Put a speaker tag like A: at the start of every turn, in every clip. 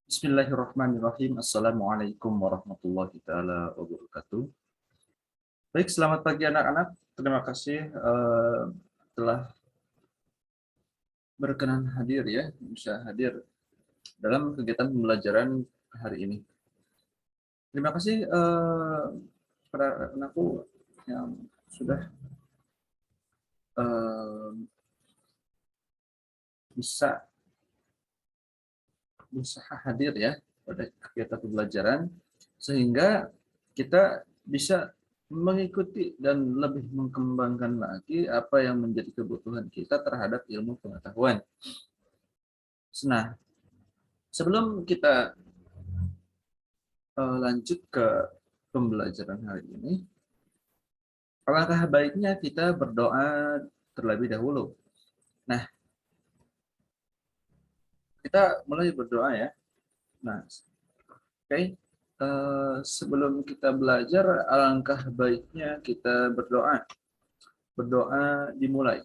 A: Bismillahirrahmanirrahim. Assalamualaikum warahmatullahi taala wabarakatuh. Baik, selamat pagi anak-anak. Terima kasih telah berkenan hadir ya, bisa hadir dalam kegiatan pembelajaran hari ini. Terima kasih pada anakku yang sudah eh, bisa berusaha hadir ya pada kegiatan pembelajaran sehingga kita bisa mengikuti dan lebih mengembangkan lagi apa yang menjadi kebutuhan kita terhadap ilmu pengetahuan. Nah, sebelum kita lanjut ke pembelajaran hari ini, alangkah baiknya kita berdoa terlebih dahulu. Nah, kita mulai berdoa ya. Nah, oke. Sebelum kita belajar, alangkah baiknya kita berdoa. Berdoa dimulai.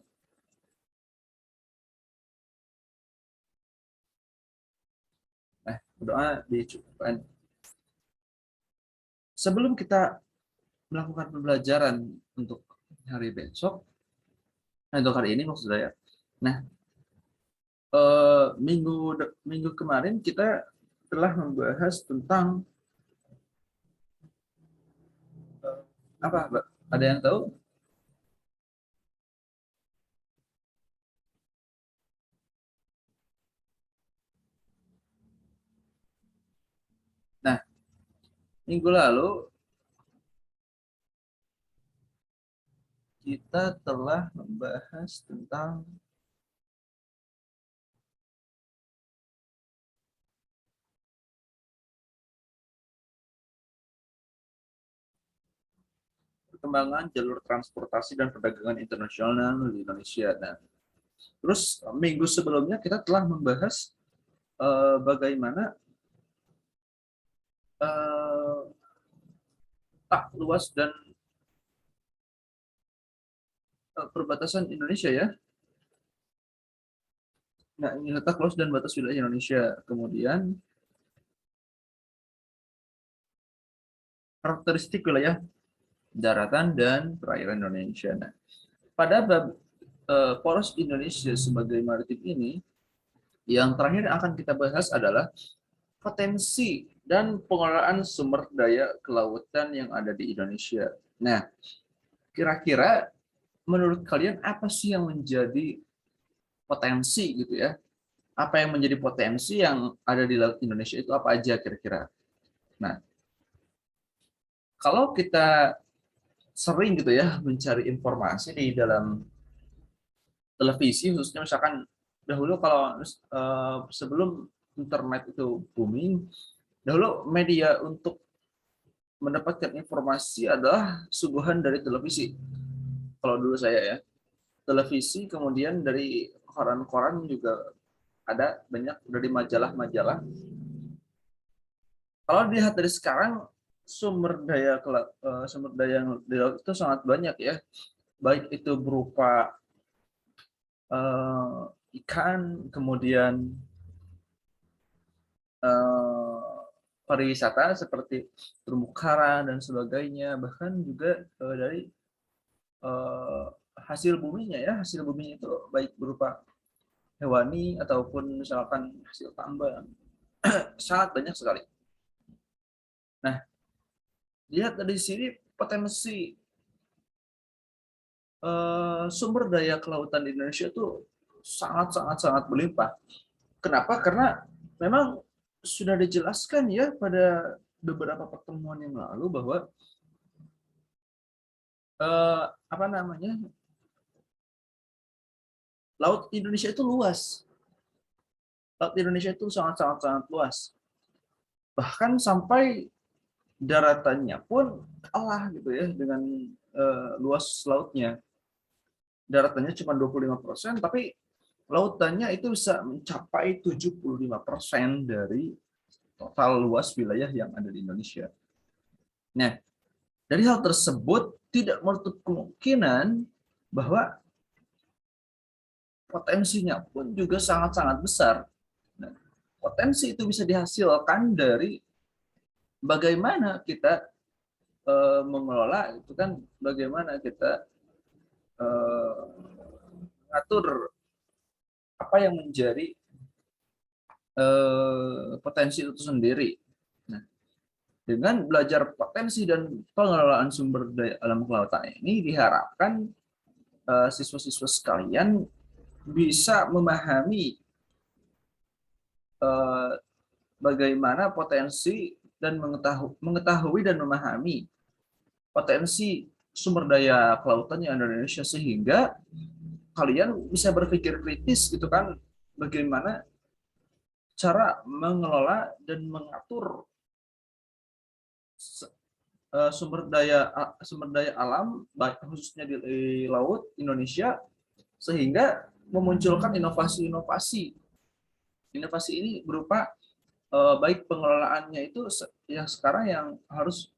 A: Berdoa dicukupkan. Sebelum kita melakukan pembelajaran untuk hari besok, untuk hari ini maksud saya. Nah, minggu kemarin kita telah membahas tentang apa, Mbak? Ada yang tahu? Nah, minggu lalu kita telah membahas tentang perkembangan jalur transportasi dan perdagangan internasional di Indonesia. Nah, terus minggu sebelumnya kita telah membahas bagaimana tak luas dan perbatasan Indonesia ya. Nah, ini letak luas dan batas wilayah Indonesia. Kemudian karakteristik wilayah daratan dan perairan Indonesia. Nah, pada bab poros Indonesia sebagai maritim ini, yang terakhir akan kita bahas adalah potensi dan pengelolaan sumber daya kelautan yang ada di Indonesia. Nah, kira-kira menurut kalian apa sih yang menjadi potensi gitu ya? Apa yang menjadi potensi yang ada di laut Indonesia itu apa aja kira-kira? Nah, kalau kita sering gitu ya mencari informasi di dalam televisi, khususnya misalkan dahulu kalau sebelum internet itu booming, dahulu media untuk mendapatkan informasi adalah suguhan dari televisi. Kalau dulu saya ya, televisi, kemudian dari koran-koran juga ada banyak, dari majalah-majalah. Kalau dilihat dari sekarang, sumber daya yang di laut itu sangat banyak ya, baik itu berupa ikan, kemudian pariwisata seperti terumbu karang dan sebagainya, bahkan juga dari hasil buminya ya, hasil buminya itu baik berupa hewani ataupun misalkan hasil tambang, sangat banyak sekali. Nah, lihat dari sini potensi sumber daya kelautan di Indonesia itu sangat berlimpah. Kenapa? Karena memang sudah dijelaskan ya pada beberapa pertemuan yang lalu bahwa apa namanya, laut Indonesia itu luas. Laut Indonesia itu sangat luas. Bahkan sampai daratannya pun kalah gitu ya dengan luas lautnya. Daratannya cuma 25%, tapi lautannya itu bisa mencapai 75% dari total luas wilayah yang ada di Indonesia. Nah, dari hal tersebut tidak menutup kemungkinan bahwa potensinya pun juga sangat besar. Nah, potensi itu bisa dihasilkan dari bagaimana kita mengelola itu kan, bagaimana kita mengatur apa yang menjadi potensi itu sendiri. Nah, dengan belajar potensi dan pengelolaan sumber daya alam kelautan ini diharapkan siswa-siswa sekalian bisa memahami bagaimana potensi dan mengetahui dan memahami potensi sumber daya kelautan yang ada di Indonesia, sehingga kalian bisa berpikir kritis gitu kan, bagaimana cara mengelola dan mengatur sumber daya alam baik khususnya di laut Indonesia, sehingga memunculkan inovasi-inovasi. Inovasi ini berupa baik pengelolaannya itu yang sekarang yang harus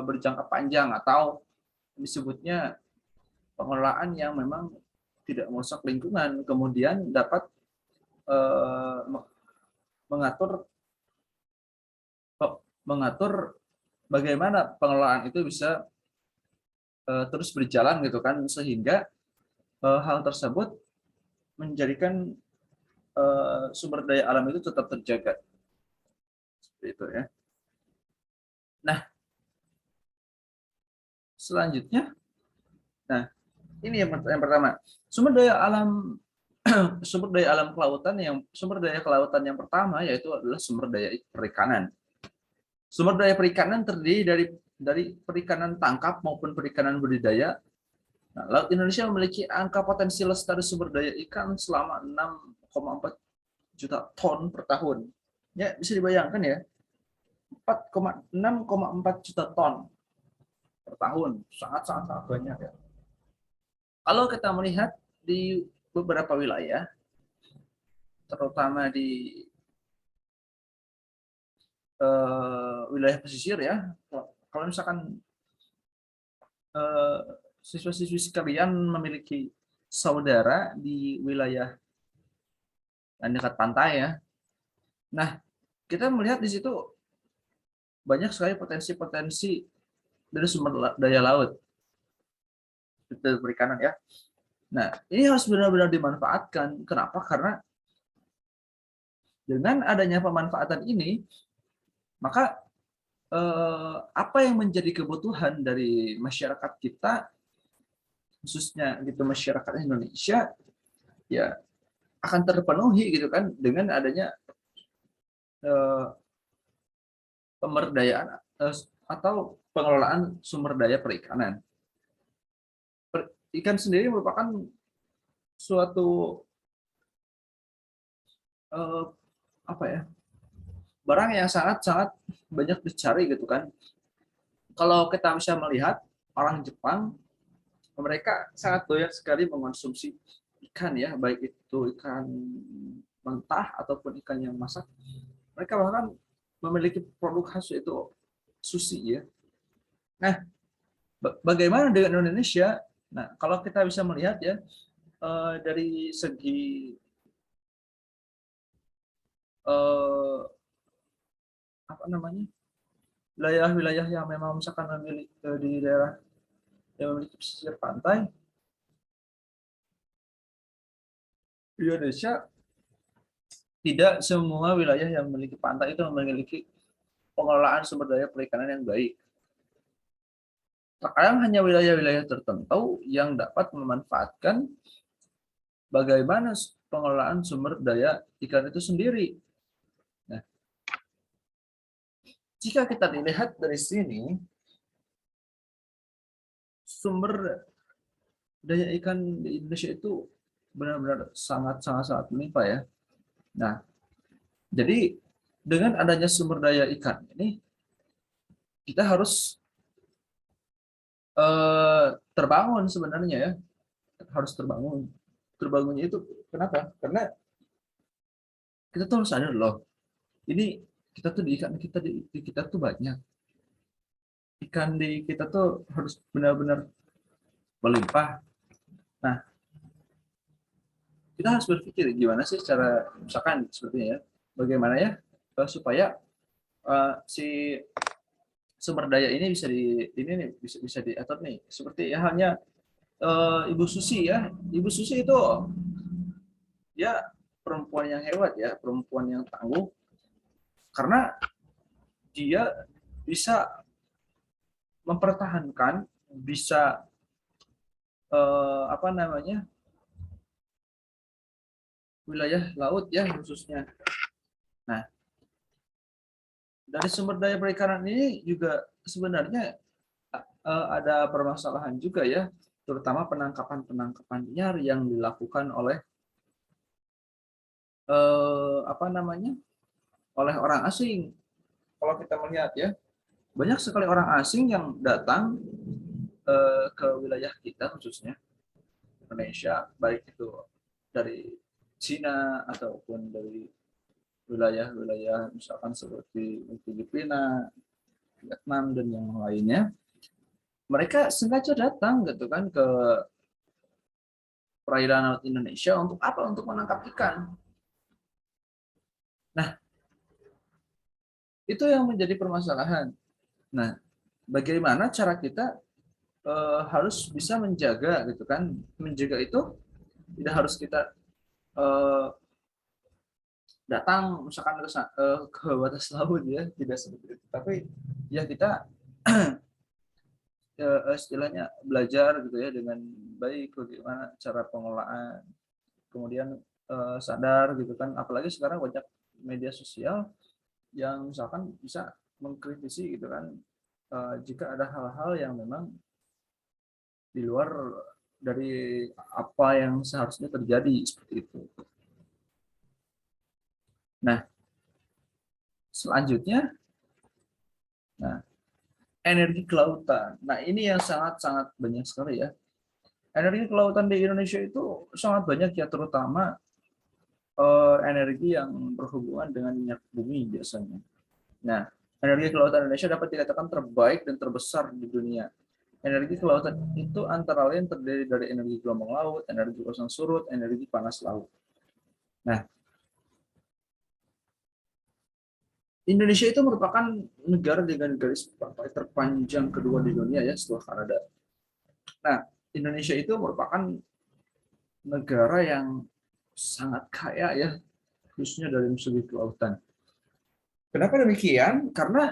A: berjangka panjang, atau disebutnya pengelolaan yang memang tidak merusak lingkungan, kemudian dapat mengatur mengatur bagaimana pengelolaan itu bisa terus berjalan gitu kan, sehingga hal tersebut menjadikan sumber daya alam itu tetap terjaga. Seperti itu ya. Nah, selanjutnya, nah ini yang pertama, sumber daya alam sumber daya kelautan yang pertama yaitu adalah sumber daya perikanan. Sumber daya perikanan terdiri dari perikanan tangkap maupun perikanan budidaya. Nah, Laut Indonesia memiliki angka potensi lestari sumber daya ikan selama 6,4 juta ton per tahun. Ya, bisa dibayangkan ya, 6,4 juta ton per tahun, sangat banyak ya. Kalau kita melihat di beberapa wilayah, terutama di wilayah pesisir ya, kalau misalkan siswa-siswi sekalian memiliki saudara di wilayah yang dekat pantai ya, nah kita melihat di situ banyak sekali potensi-potensi dari sumber daya laut itu perikanan ya. Nah, ini harus benar-benar dimanfaatkan. Kenapa? Karena dengan adanya pemanfaatan ini, maka apa yang menjadi kebutuhan dari masyarakat kita, khususnya gitu masyarakat Indonesia, ya akan terpenuhi gitu kan, dengan adanya pemberdayaan atau pengelolaan sumber daya perikanan. Ikan sendiri merupakan suatu apa ya, barang yang sangat banyak dicari gitu kan. Kalau kita bisa melihat orang Jepang, mereka sangat doyan sekali mengonsumsi ikan ya, baik itu ikan mentah ataupun ikan yang masak. Mereka bahkan memiliki produk khas yaitu sushi ya. Nah, bagaimana dengan Indonesia? Nah, kalau kita bisa melihat ya, dari segi apa namanya, wilayah-wilayah yang memang misalkan memiliki di daerah yang memiliki pesisir pantai di Indonesia, tidak semua wilayah yang memiliki pantai itu memiliki pengelolaan sumber daya perikanan yang baik. Terkadang hanya wilayah-wilayah tertentu yang dapat memanfaatkan bagaimana pengelolaan sumber daya ikan itu sendiri. Nah, jika kita dilihat dari sini, sumber daya ikan di Indonesia itu benar-benar sangat melimpah ya. Nah, jadi dengan adanya sumber daya ikan ini, kita harus terbangun sebenarnya ya, harus terbangun. Terbangunnya itu kenapa? Karena kita tuh harus sadar loh, ini kita tuh di ikan di kita tuh banyak. Ikan di kita tuh harus benar-benar melimpah. Nah, kita harus berpikir gimana sih cara, misalkan seperti ya, bagaimana ya supaya si sumber daya ini bisa ini nih bisa diatur nih, seperti ya halnya Ibu Susi ya. Ibu Susi itu ya perempuan yang hebat ya, perempuan yang tangguh, karena dia bisa mempertahankan, bisa apa namanya, wilayah laut ya khususnya. Nah, dari sumber daya perikanan ini juga sebenarnya ada permasalahan juga ya, terutama penangkapan-penangkapan liar yang dilakukan oleh apa namanya, oleh orang asing. Kalau kita melihat ya, banyak sekali orang asing yang datang ke wilayah kita khususnya Indonesia, baik itu dari Cina ataupun dari wilayah-wilayah misalkan seperti Filipina, Vietnam dan yang lainnya. Mereka sengaja datang gitu kan ke perairan laut Indonesia untuk apa? Untuk menangkap ikan. Nah, itu yang menjadi permasalahan. Nah, bagaimana cara kita harus bisa menjaga gitu kan? Menjaga itu tidak harus kita eh, datang misalkan ke batas laut ya, tidak seperti itu. Tapi ya kita istilahnya belajar gitu ya dengan baik bagaimana cara pengelolaan, kemudian sadar gitu kan, apalagi sekarang banyak media sosial yang misalkan bisa mengkritisi gitu kan, jika ada hal-hal yang memang di luar dari apa yang seharusnya terjadi seperti itu. Nah, selanjutnya, nah energi kelautan. Nah ini yang sangat-sangat banyak sekali ya. Energi kelautan di Indonesia itu sangat banyak ya, terutama energi yang berhubungan dengan minyak bumi biasanya. Nah, energi kelautan Indonesia dapat dikatakan terbaik dan terbesar di dunia. Energi kelautan itu antara lain terdiri dari energi gelombang laut, energi pasang surut, energi panas laut. Nah, Indonesia itu merupakan negara dengan garis pantai terpanjang kedua di dunia ya setelah Kanada. Nah, Indonesia itu merupakan negara yang sangat kaya ya, khususnya dari segi kelautan. Kenapa demikian? Karena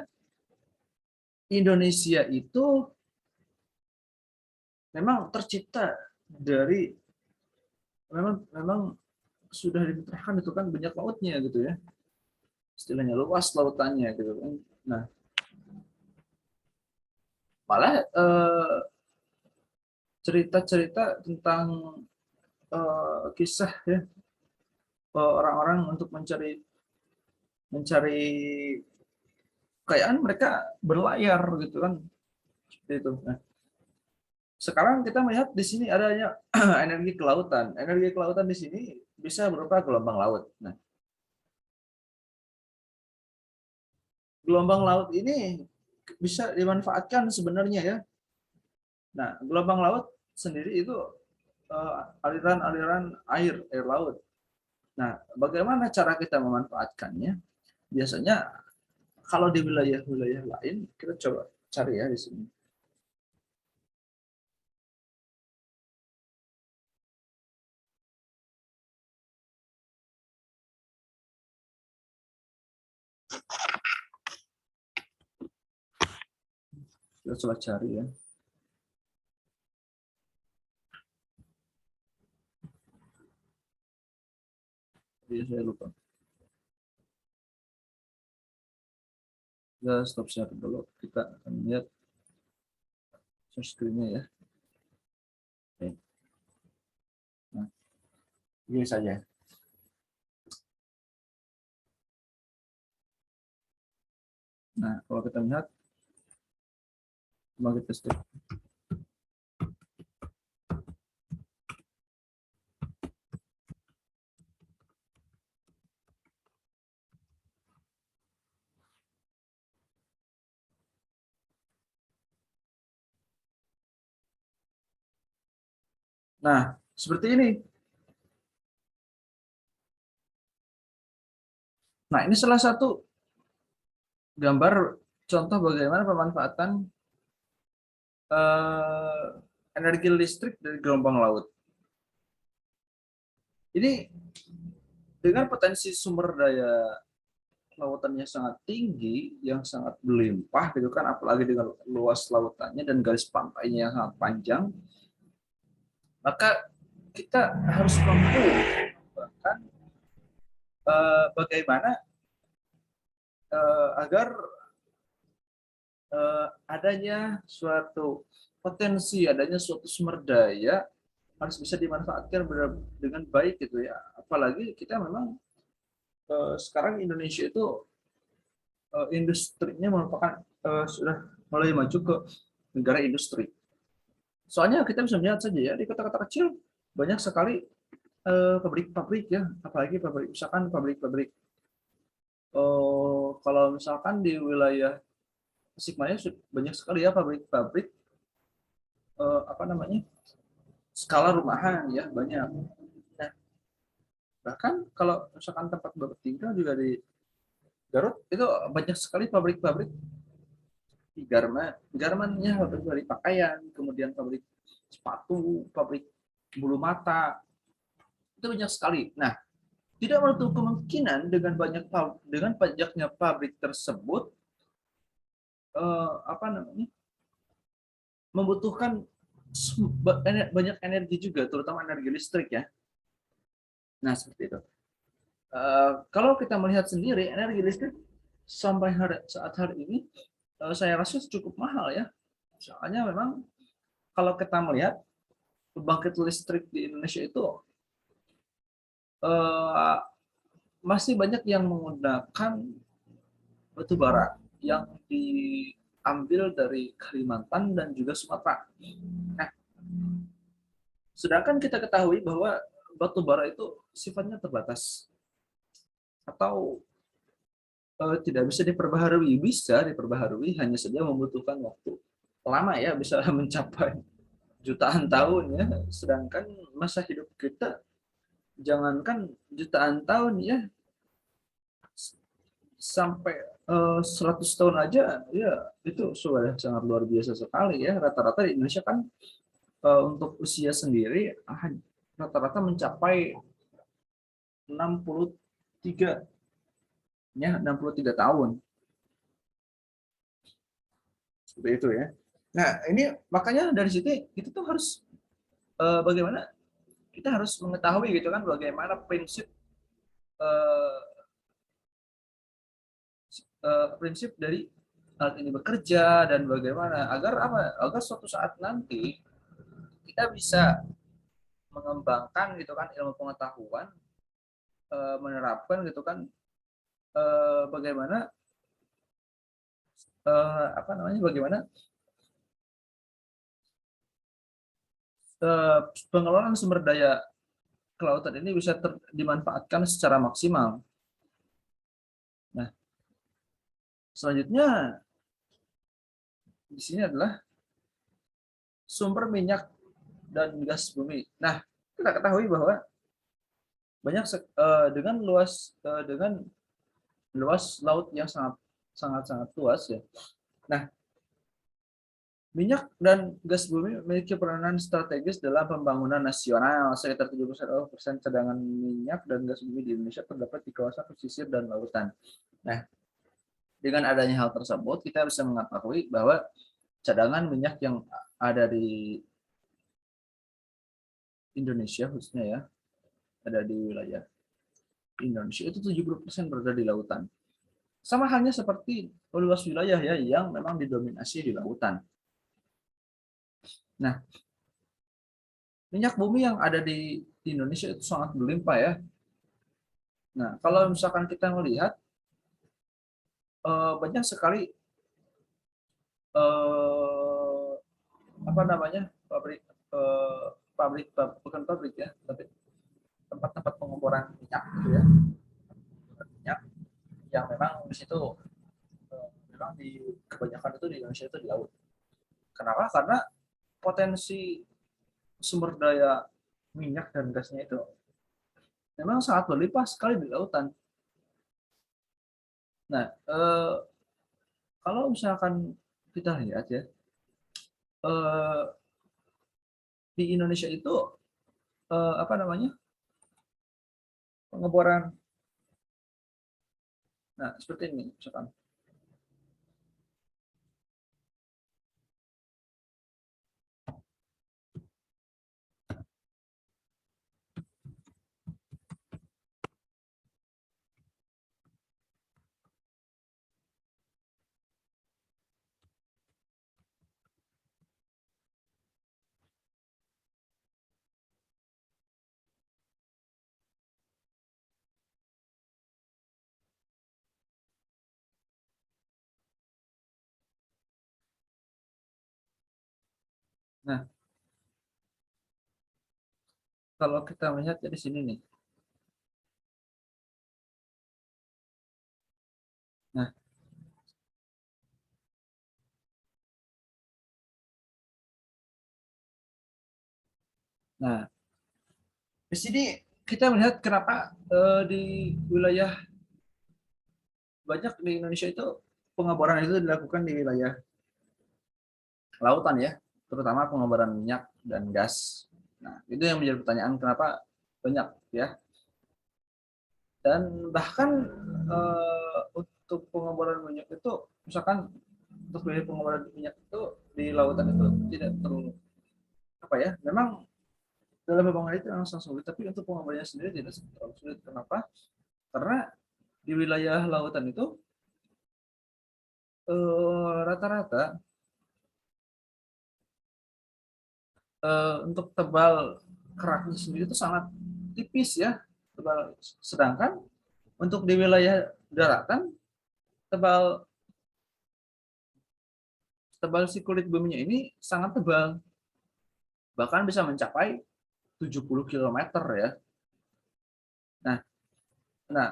A: Indonesia itu memang tercipta dari, memang sudah dipetakan itu kan banyak lautnya gitu ya, istilahnya luas lautannya gitu kan. Nah, malah cerita-cerita tentang kisah ya, orang-orang untuk mencari mencari kekayaan, mereka berlayar gitu kan, seperti itu. Nah, sekarang kita melihat di sini adanya energi kelautan. Energi kelautan di sini bisa berupa gelombang laut. Nah, gelombang laut ini bisa dimanfaatkan sebenarnya ya. Nah, gelombang laut sendiri itu aliran-aliran air laut. Nah, bagaimana cara kita memanfaatkannya? Biasanya kalau di wilayah-wilayah lain, kita coba cari ya di sini. Kita coba cari ya. Jadi saya lupa. Kita stop share dulu. Kita akan lihat share screen-nya ya. Oke. Nah, ini saja. Nah, kalau kita lihat, coba kita stop. Nah, seperti ini. Nah, ini salah satu gambar contoh bagaimana pemanfaatan eh, energi listrik dari gelombang laut. Ini dengan potensi sumber daya lautannya sangat tinggi, yang sangat berlimpah gitu kan, apalagi dengan luas lautannya dan garis pantainya yang sangat panjang, maka kita harus mampu bahkan bagaimana agar adanya suatu potensi, adanya suatu sumber daya harus bisa dimanfaatkan dengan baik gitu ya. Apalagi kita memang sekarang Indonesia itu industrinya merupakan sudah mulai maju ke negara industri. Soalnya kita bisa melihat saja ya di kota-kota kecil banyak sekali pabrik-pabrik ya, apalagi pabrik misalkan pabrik-pabrik kalau misalkan di wilayah Tasikmalaya banyak sekali ya pabrik-pabrik apa namanya skala rumahan ya banyak. Nah, bahkan kalau misalkan tempat Bapak tinggal juga di Garut itu banyak sekali pabrik-pabrik di garmennya, pabrik dari pakaian, kemudian pabrik sepatu, pabrik bulu mata, itu banyak sekali. Nah, tidak menutup kemungkinan dengan pajaknya pabrik tersebut apa namanya membutuhkan banyak energi juga, terutama energi listrik ya. Nah, seperti itu. Kalau kita melihat sendiri energi listrik sampai saat hari ini saya rasa cukup mahal ya. Soalnya memang kalau kita melihat pembangkit listrik di Indonesia itu eh, masih banyak yang menggunakan batu bara yang diambil dari Kalimantan dan juga Sumatera. Nah, sedangkan kita ketahui bahwa batu bara itu sifatnya terbatas atau tidak bisa diperbaharui, bisa diperbaharui, hanya saja membutuhkan waktu lama ya, bisa mencapai jutaan tahun ya. Sedangkan masa hidup kita jangankan jutaan tahun ya, sampai 100 tahun aja ya itu sudah sangat luar biasa sekali ya. Rata-rata di Indonesia kan untuk usia sendiri rata-rata mencapai 63 ya, 63 tahun seperti itu ya. Nah, ini makanya dari situ kita tuh harus bagaimana kita harus mengetahui gitu kan bagaimana prinsip eh, prinsip dari alat ini bekerja dan bagaimana agar apa agar suatu saat nanti kita bisa mengembangkan gitu kan ilmu pengetahuan menerapkan gitu kan bagaimana apa namanya bagaimana eh, pengelolaan sumber daya kelautan ini bisa dimanfaatkan secara maksimal. Nah, selanjutnya di sini adalah sumber minyak dan gas bumi. Nah, kita ketahui bahwa banyak dengan luas laut yang sangat sangat sangat luas ya. Nah, minyak dan gas bumi memiliki peranan strategis dalam pembangunan nasional. Sekitar 70% cadangan minyak dan gas bumi di Indonesia terdapat di kawasan pesisir dan lautan. Nah, dengan adanya hal tersebut, kita bisa mengetahui bahwa cadangan minyak yang ada di Indonesia khususnya ya, ada di wilayah Indonesia itu 70% berada di lautan. Sama halnya seperti luas wilayah ya yang memang didominasi di lautan. Nah, minyak bumi yang ada di Indonesia itu sangat berlimpah ya. Nah, kalau misalkan kita melihat banyak sekali eh, apa namanya eh, bukan pabrik ya, tapi tempat-tempat pengeboran minyak gitu ya, minyak yang memang di situ memang di kebanyakan itu di Indonesia itu di laut. Kenapa? Karena potensi sumber daya minyak dan gasnya itu memang sangat berlimpah sekali di lautan. Nah, kalau misalkan kita lihat ya, eh, di Indonesia itu apa namanya, pengeboran. Nah, seperti ini misalkan. Nah, kalau kita melihat di sini nih. Nah, nah di sini kita melihat kenapa di wilayah banyak di Indonesia itu pengeboran itu dilakukan di wilayah lautan ya, terutama pengeboran minyak dan gas. Nah, itu yang menjadi pertanyaan kenapa banyak ya. Dan bahkan untuk pengeboran minyak itu, misalkan untuk biaya pengeboran minyak itu di lautan itu tidak terlalu apa ya, memang dalam pembangunan itu memang sangat sulit, tapi untuk pengeborannya sendiri tidak terlalu sulit. Kenapa? Karena di wilayah lautan itu rata-rata untuk tebal keraknya sendiri itu sangat tipis ya, tebal. Sedangkan untuk di wilayah daratan tebal tebal si kulit buminya ini sangat tebal, bahkan bisa mencapai 70 kilometer ya. Nah, nah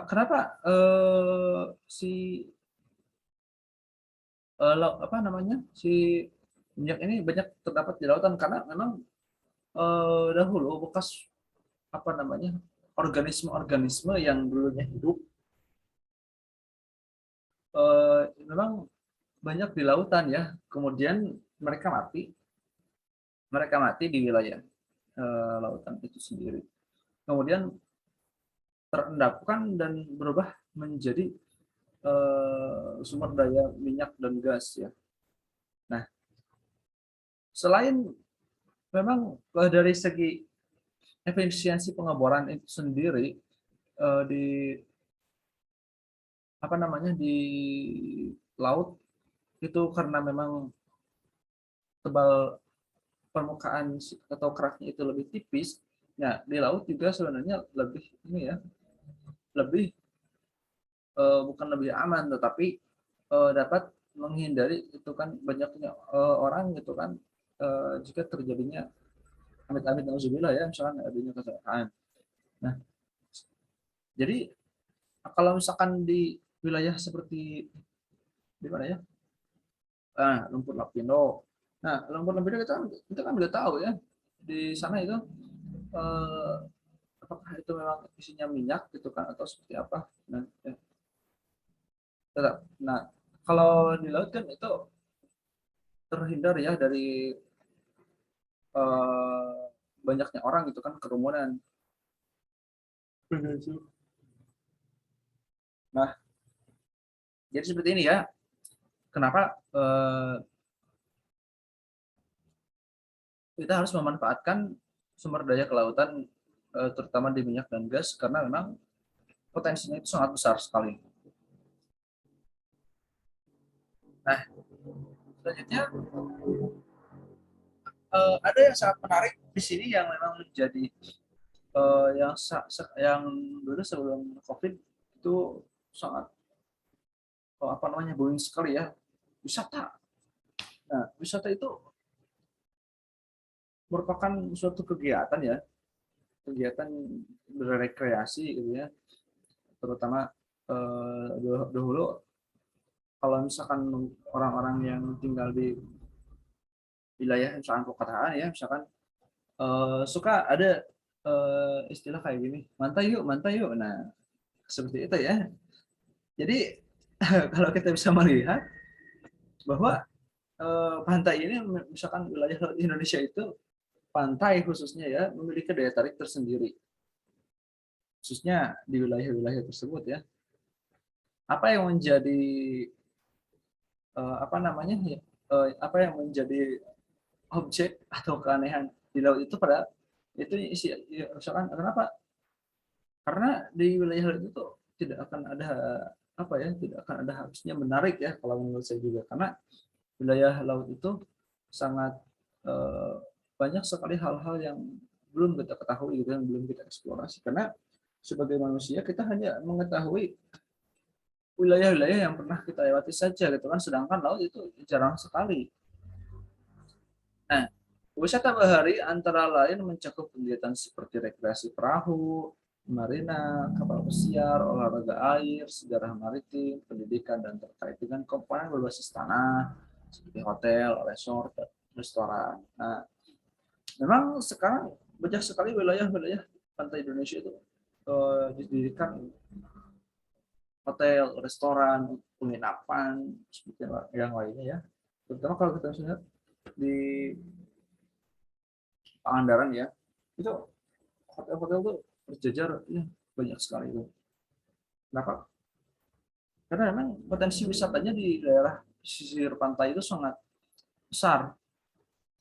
A: kenapa si apa namanya, si minyak ini banyak terdapat di lautan? Karena memang dahulu bekas apa namanya, organisme-organisme yang dulunya hidup memang banyak di lautan ya. Kemudian mereka mati, di wilayah lautan itu sendiri. Kemudian terendapkan dan berubah menjadi sumber daya minyak dan gas ya. Nah, selain memang dari segi efisiensi pengeboran itu sendiri di apa namanya, di laut itu karena memang tebal permukaan atau keraknya itu lebih tipis. Nah, di laut juga sebenarnya lebih ini ya, lebih bukan lebih aman, tetapi dapat menghindari itu kan banyaknya orang gitu kan, jika terjadinya amit-amit nauzubillah ya, misalnya adanya kecelakaan. Nah, jadi kalau misalkan di wilayah seperti di mana ya, lumpur lapindo. Nah, lumpur lapindo kita kan udah tahu ya, di sana itu eh, apakah itu memang isinya minyak gitu kan atau seperti apa. Nah, ya, tetap. Nah, kalau di laut kan itu terhindar ya dari eh, banyaknya orang gitu kan, kerumunan. Nah, jadi seperti ini ya. Kenapa kita harus memanfaatkan sumber daya kelautan, terutama di minyak dan gas, karena memang potensinya itu sangat besar sekali. Nah, selanjutnya ada yang sangat menarik di sini yang memang menjadi yang dulu sebelum COVID itu sangat apa namanya, booming sekali ya, wisata. Nah, wisata itu merupakan suatu kegiatan ya, kegiatan berrekreasi gitu ya, terutama dahulu kalau misalkan orang-orang yang tinggal di wilayah misalkan perkotaan ya, misalkan suka ada istilah kayak gini, mantai yuk, mantai yuk. Nah, seperti itu ya. Jadi kalau kita bisa melihat bahwa pantai ini, misalkan wilayah laut Indonesia itu, pantai khususnya ya, memiliki daya tarik tersendiri, khususnya di wilayah-wilayah tersebut ya. Apa yang menjadi apa namanya ya, apa yang menjadi objek atau keanehan di laut itu, pada itu isi ya, misalkan kenapa? Karena di wilayah laut itu tidak akan ada apa ya, tidak akan ada habisnya menarik ya kalau menurut saya juga, karena wilayah laut itu sangat eh, banyak sekali hal-hal yang belum kita ketahui gitu, yang belum kita eksplorasi, karena sebagai manusia kita hanya mengetahui wilayah-wilayah yang pernah kita lewati saja gitu kan, sedangkan laut itu jarang sekali. Nah, wisata bahari antara lain mencakup kegiatan seperti rekreasi perahu, marina, kapal pesiar, olahraga air, sejarah maritim, pendidikan, dan terkait dengan komponen berbasis tanah seperti hotel, resort, restoran. Nah, memang sekarang banyak sekali wilayah-wilayah pantai Indonesia itu didirikan hotel, restoran, penginapan, seperti yang lainnya ya. Terutama kalau kita lihat di Pangandaran ya, itu hotel-hotel tuh berjejer ya, banyak sekali itu. Kenapa? Karena memang potensi wisatanya di daerah pesisir pantai itu sangat besar,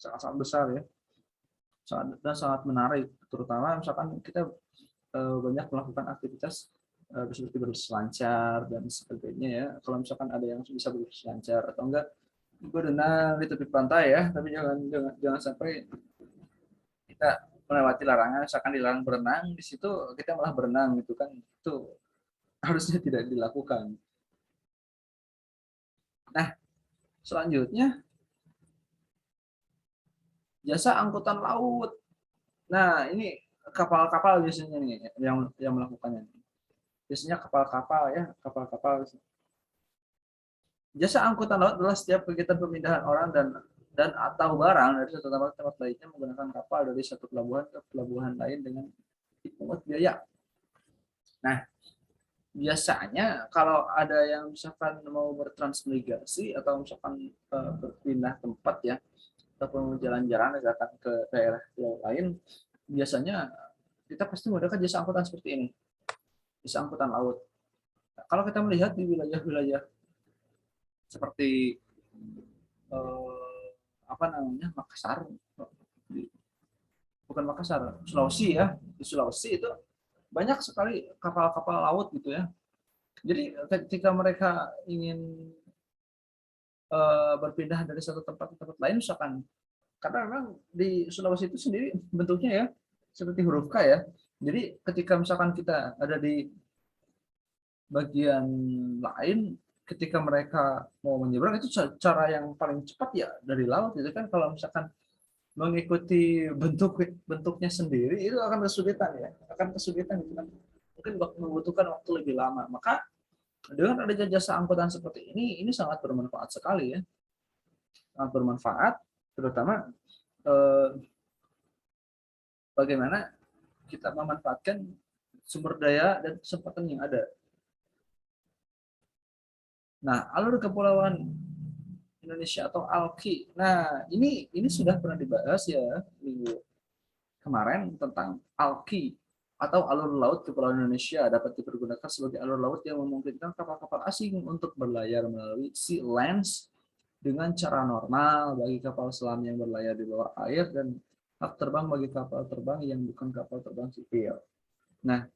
A: sangat-sangat besar ya, sangat dan sangat menarik. Terutama misalkan kita banyak melakukan aktivitas seperti berselancar dan sebagainya ya. Kalau misalkan ada yang bisa berselancar atau enggak berenang di tepi pantai ya, tapi jangan sampai kita melewati larangan, misalkan dilarang berenang di situ kita malah berenang gitu kan, itu harusnya tidak dilakukan. Nah, selanjutnya jasa angkutan laut. Nah, ini kapal-kapal biasanya nih yang melakukannya. Biasanya kapal-kapal ya, kapal-kapal. Jasa angkutan laut adalah setiap kegiatan pemindahan orang dan atau barang dari satu tempat ke tempat lainnya menggunakan kapal dari satu pelabuhan ke pelabuhan lain dengan dipungut biaya. Nah, biasanya kalau ada yang misalkan mau bertransmigrasi atau misalkan berpindah tempat ya, ataupun jalan-jalan misalkan ke daerah lain, biasanya kita pasti menggunakan jasa angkutan seperti ini, jasa angkutan laut. Nah, kalau kita melihat di wilayah-wilayah seperti apa namanya, Makassar, bukan Makassar, Sulawesi ya, di Sulawesi itu banyak sekali kapal-kapal laut gitu ya. Jadi ketika mereka ingin berpindah dari satu tempat ke tempat lain, misalkan, karena memang di Sulawesi itu sendiri bentuknya ya seperti huruf K ya. Jadi ketika misalkan kita ada di bagian lain, ketika mereka mau menyeberang itu cara yang paling cepat ya dari laut itu kan. Kalau misalkan mengikuti bentuknya sendiri itu akan kesulitan ya, akan kesulitan gitu kan, mungkin membutuhkan waktu lebih lama. Maka dengan adanya jasa angkutan seperti ini sangat bermanfaat sekali ya, sangat bermanfaat, terutama eh, bagaimana kita memanfaatkan sumber daya dan kesempatan yang ada. Nah, alur kepulauan Indonesia atau ALKI. Nah, ini sudah pernah dibahas ya minggu kemarin tentang ALKI atau alur laut kepulauan Indonesia dapat dipergunakan sebagai alur laut yang memungkinkan kapal-kapal asing untuk berlayar melalui sea lanes dengan cara normal bagi kapal selam yang berlayar di bawah air dan hak terbang bagi kapal terbang yang bukan kapal terbang sipil. Nah,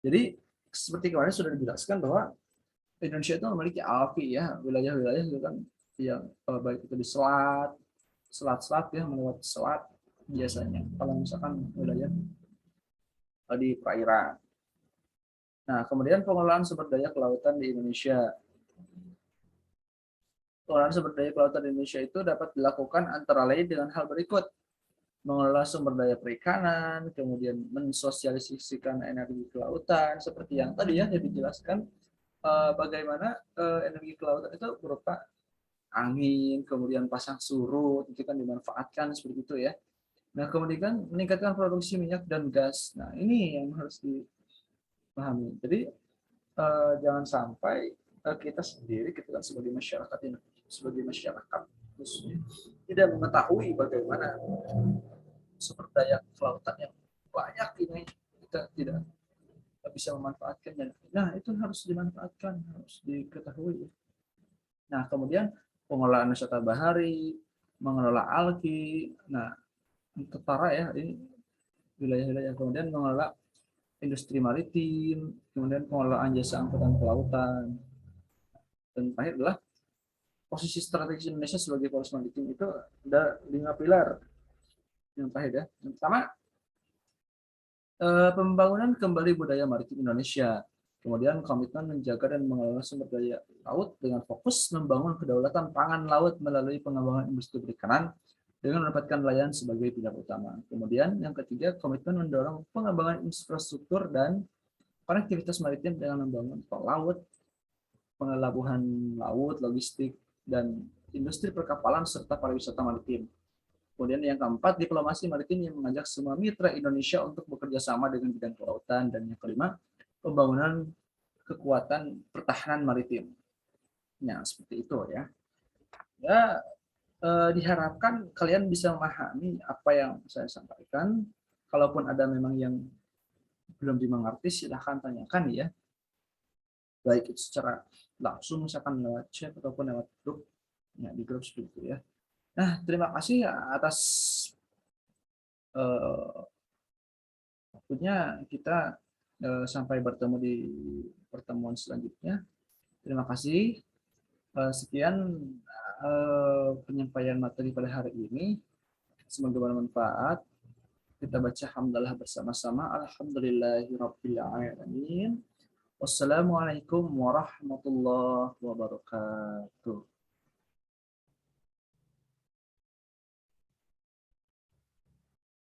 A: jadi seperti kemarin sudah dijelaskan bahwa Indonesia itu memiliki ALKI ya, wilayah-wilayah itu kan yang baik itu di selat-selat ya, melewati selat biasanya. Kalau misalkan wilayah di perairan. Nah, kemudian pengelolaan sumber daya kelautan di Indonesia. Pengelolaan sumber daya kelautan di Indonesia itu dapat dilakukan antara lain dengan hal berikut: mengelola sumber daya perikanan, kemudian mensosialisasikan energi kelautan, seperti yang tadi ya yang dijelaskan, bagaimana energi kelautan itu berupa angin, kemudian pasang surut, itu kan dimanfaatkan seperti itu ya. Nah, kemudian meningkatkan produksi minyak dan gas. Nah, ini yang harus dipahami. Jadi jangan sampai kita sendiri kita kan sebagai masyarakat khususnya tidak mengetahui bagaimana sumber daya kelautan yang banyak ini kita tidak bisa memanfaatkannya. Nah, itu harus dimanfaatkan, harus diketahui. Nah, kemudian pengelolaan wisata bahari, mengelola algi, nah ketara ya ini wilayah-wilayah, kemudian mengelola industri maritim, kemudian pengelolaan jasa angkutan kelautan, dan terakhir adalah posisi strategis Indonesia sebagai poros maritim itu ada 5 pilar. Yang terakhir ya, yang pertama pembangunan kembali budaya maritim Indonesia. Kemudian komitmen menjaga dan mengelola sumber daya laut dengan fokus membangun kedaulatan pangan laut melalui pengembangan industri perikanan dengan menempatkan nelayan sebagai pilar utama. Kemudian yang ketiga, komitmen mendorong pengembangan infrastruktur dan konektivitas maritim dengan membangun tol laut, pelabuhan laut, logistik, dan industri perkapalan serta pariwisata maritim. Kemudian yang keempat, diplomasi maritim yang mengajak semua mitra Indonesia untuk bekerja sama dengan bidang kelautan. Dan yang kelima, pembangunan kekuatan pertahanan maritim. Nah, seperti itu ya. Ya, diharapkan kalian bisa memahami apa yang saya sampaikan. Kalaupun ada memang yang belum dimengerti, silahkan tanyakan ya. Baik itu secara langsung, misalkan lewat chat ataupun lewat grup. Ya, di grup seperti itu ya. Nah, terima kasih atas waktunya. Kita sampai bertemu di pertemuan selanjutnya. Terima kasih. Sekian penyampaian materi pada hari ini. Semoga bermanfaat. Kita baca hamdalah bersama-sama. Alhamdulillahirrabbilalamin. Wassalamualaikum warahmatullahi wabarakatuh.